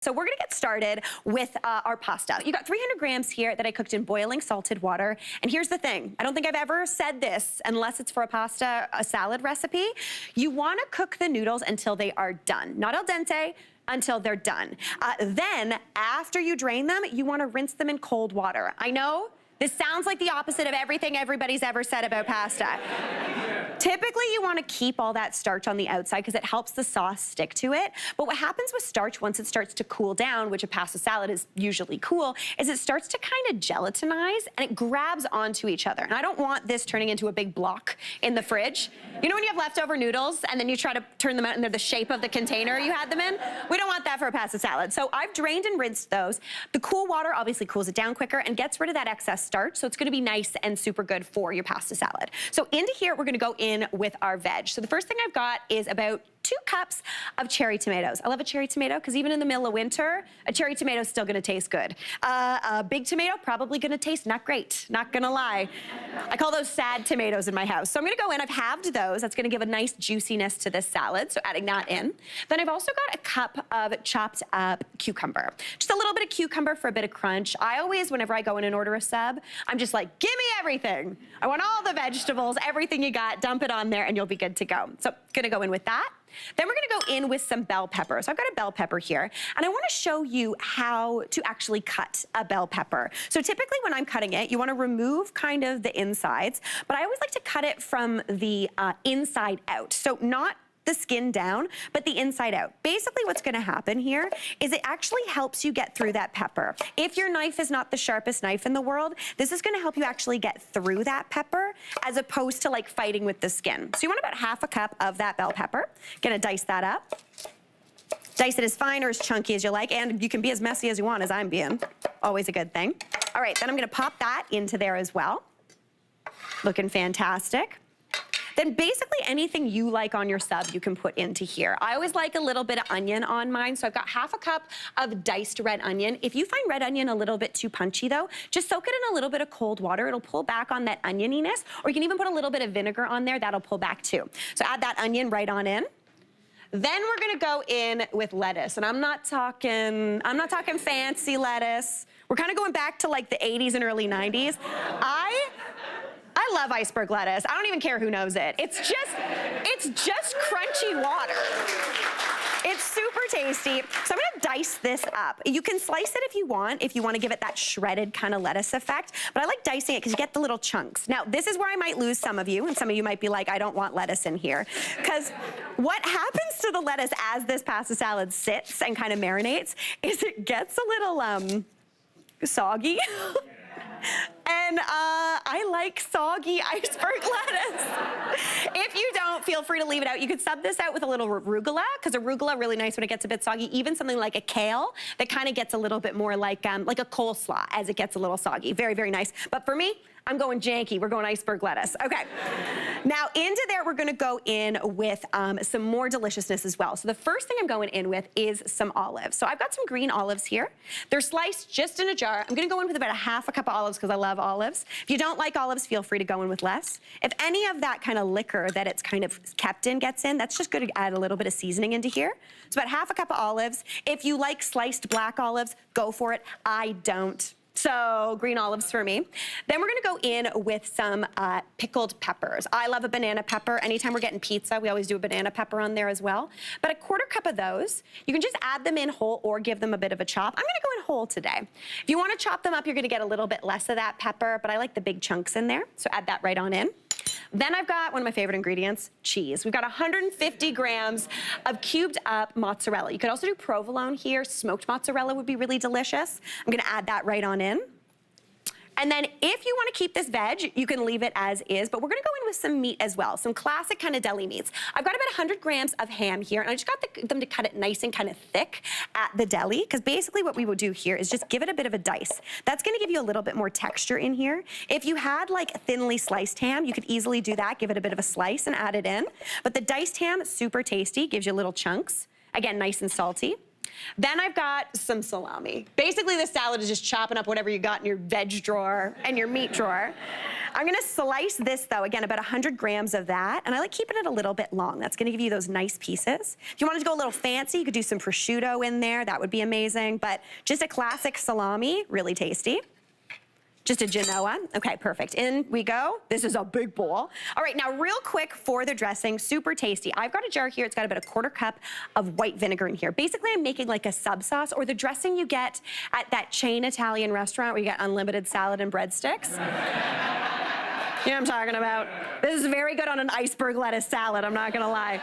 So we're gonna get started with our pasta. You got 300 grams here that I cooked in boiling salted water. And here's the thing, I don't think I've ever said this unless it's for a salad recipe. You wanna cook the noodles until they are done. Not al dente, until they're done. Then, after you drain them, you wanna rinse them in cold water. I know, this sounds like the opposite of everything everybody's ever said about pasta. Typically, you wanna keep all that starch on the outside because it helps the sauce stick to it. But what happens with starch once it starts to cool down, which a pasta salad is usually cool, is it starts to kind of gelatinize and it grabs onto each other. And I don't want this turning into a big block in the fridge. You know when you have leftover noodles and then you try to turn them out and they're the shape of the container you had them in? We don't want that for a pasta salad. So I've drained and rinsed those. The cool water obviously cools it down quicker and gets rid of that excess starch, so it's gonna be nice and super good for your pasta salad. So into here, we're gonna go in with our veg. So the first thing I've got is about 2 cups of cherry tomatoes. I love a cherry tomato because even in the middle of winter, a cherry tomato is still gonna taste good. A big tomato, probably gonna taste not great, not gonna lie. I call those sad tomatoes in my house. So I'm gonna go in, I've halved those. That's gonna give a nice juiciness to this salad, so adding that in. Then I've also got a cup of chopped up cucumber. Just a little bit of cucumber for a bit of crunch. I always, whenever I go in and order a sub, I'm just like, give me everything. I want all the vegetables, everything you got, dump it on there and you'll be good to go. So gonna go in with that. Then we're gonna go in with some bell pepper. So I've got a bell pepper here, and I wanna show you how to actually cut a bell pepper. So typically when I'm cutting it, you wanna remove kind of the insides, but I always like to cut it from the inside out. So not the skin down, but the inside out. Basically what's gonna happen here is it actually helps you get through that pepper. If your knife is not the sharpest knife in the world, this is gonna help you actually get through that pepper as opposed to like fighting with the skin. So you want about half a cup of that bell pepper. Gonna dice that up. Dice it as fine or as chunky as you like, and you can be as messy as you want, as I'm being. Always a good thing. All right, then I'm gonna pop that into there as well. Looking fantastic. Then basically anything you like on your sub, you can put into here. I always like a little bit of onion on mine, so I've got half a cup of diced red onion. If you find red onion a little bit too punchy though, just soak it in a little bit of cold water. It'll pull back on that onioniness, or you can even put a little bit of vinegar on there, that'll pull back too. So add that onion right on in. Then we're gonna go in with lettuce, and I'm not talking fancy lettuce. We're kind of going back to like the 80s and early 90s. I love iceberg lettuce. I don't even care who knows it. It's just crunchy water. It's super tasty. So I'm gonna dice this up. You can slice it if you want to give it that shredded kind of lettuce effect, but I like dicing it because you get the little chunks. Now, this is where I might lose some of you, and some of you might be like, I don't want lettuce in here. Because what happens to the lettuce as this pasta salad sits and kind of marinates is it gets a little soggy. And I like soggy iceberg lettuce. If you don't, feel free to leave it out. You could sub this out with a little arugula, because arugula really nice when it gets a bit soggy. Even something like a kale that kind of gets a little bit more like a coleslaw as it gets a little soggy. Very, very nice. But for me, I'm going janky. We're going iceberg lettuce. Okay. Now into there, we're gonna go in with some more deliciousness as well. So the first thing I'm going in with is some olives. So I've got some green olives here. They're sliced just in a jar. I'm gonna go in with about a half a cup of olives because I love olives. If you don't like olives, feel free to go in with less. If any of that kind of liquor that it's kind of kept in gets in, that's just good to add a little bit of seasoning into here. It's about half a cup of olives. If you like sliced black olives, go for it. I don't. So green olives for me. Then we're gonna go in with some pickled peppers. I love a banana pepper. Anytime we're getting pizza, we always do a banana pepper on there as well. But a quarter cup of those, you can just add them in whole or give them a bit of a chop. I'm gonna go in whole today. If you wanna chop them up, you're gonna get a little bit less of that pepper, but I like the big chunks in there, so add that right on in. Then I've got one of my favorite ingredients, cheese. We've got 150 grams of cubed up mozzarella. You could also do provolone here. Smoked mozzarella would be really delicious. I'm gonna add that right on in. And then if you wanna keep this veg, you can leave it as is, but we're gonna go in with some meat as well, some classic kind of deli meats. I've got about 100 grams of ham here, and I just got them to cut it nice and kind of thick at the deli, because basically what we will do here is just give it a bit of a dice. That's gonna give you a little bit more texture in here. If you had like thinly sliced ham, you could easily do that, give it a bit of a slice and add it in. But the diced ham, super tasty, gives you little chunks. Again, nice and salty. Then I've got some salami. Basically, this salad is just chopping up whatever you got in your veg drawer and your meat drawer. I'm gonna slice this though, again, about 100 grams of that, and I like keeping it a little bit long. That's gonna give you those nice pieces. If you wanted to go a little fancy, you could do some prosciutto in there. That would be amazing, but just a classic salami, really tasty. Just a Genoa. Okay, perfect. In we go. This is a big bowl. All right, now real quick for the dressing, super tasty. I've got a jar here. It's got about a quarter cup of white vinegar in here. Basically, I'm making like a sub sauce or the dressing you get at that chain Italian restaurant where you get unlimited salad and breadsticks. You know what I'm talking about? This is very good on an iceberg lettuce salad, I'm not gonna lie.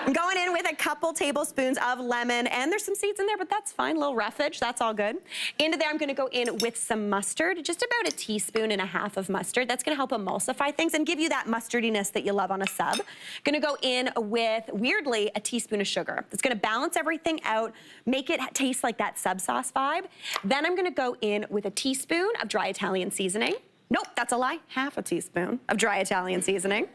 I'm going in with a couple tablespoons of lemon, and there's some seeds in there, but that's fine, a little roughage, that's all good. Into there, I'm gonna go in with some mustard, just about 1.5 teaspoons of mustard. That's gonna help emulsify things and give you that mustardiness that you love on a sub. Gonna go in with, weirdly, 1 teaspoon of sugar. It's gonna balance everything out, make it taste like that sub sauce vibe. Then I'm gonna go in with 1 teaspoon of dry Italian seasoning. Nope, that's a lie. 1/2 teaspoon of dry Italian seasoning.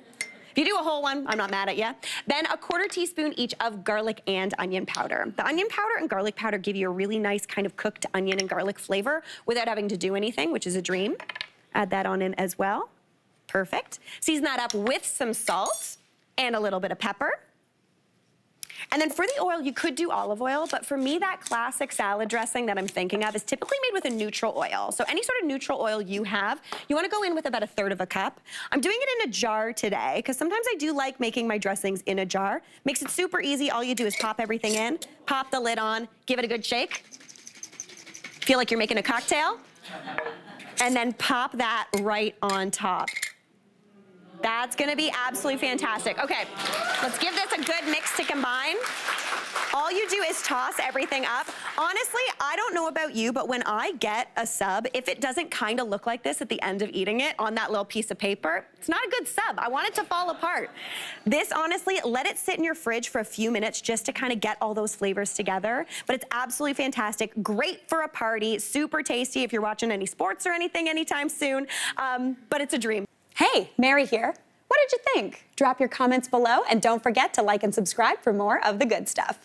If you do a whole one, I'm not mad at you. Then 1/4 teaspoon each of garlic and onion powder. The onion powder and garlic powder give you a really nice kind of cooked onion and garlic flavor without having to do anything, which is a dream. Add that on in as well. Perfect. Season that up with some salt and a little bit of pepper. And then for the oil, you could do olive oil, but for me, that classic salad dressing that I'm thinking of is typically made with a neutral oil. So any sort of neutral oil you have, you wanna go in with about 1/3 cup. I'm doing it in a jar today, because sometimes I do like making my dressings in a jar. Makes it super easy. All you do is pop everything in, pop the lid on, give it a good shake. Feel like you're making a cocktail. And then pop that right on top. That's gonna be absolutely fantastic. Okay, let's give this a good mix to combine. All you do is toss everything up. Honestly, I don't know about you, but when I get a sub, if it doesn't kind of look like this at the end of eating it on that little piece of paper, it's not a good sub. I want it to fall apart. This, honestly, let it sit in your fridge for a few minutes just to kind of get all those flavors together. But it's absolutely fantastic. Great for a party, super tasty if you're watching any sports or anything anytime soon. But it's a dream. Hey, Mary here. What did you think? Drop your comments below and don't forget to like and subscribe for more of the good stuff.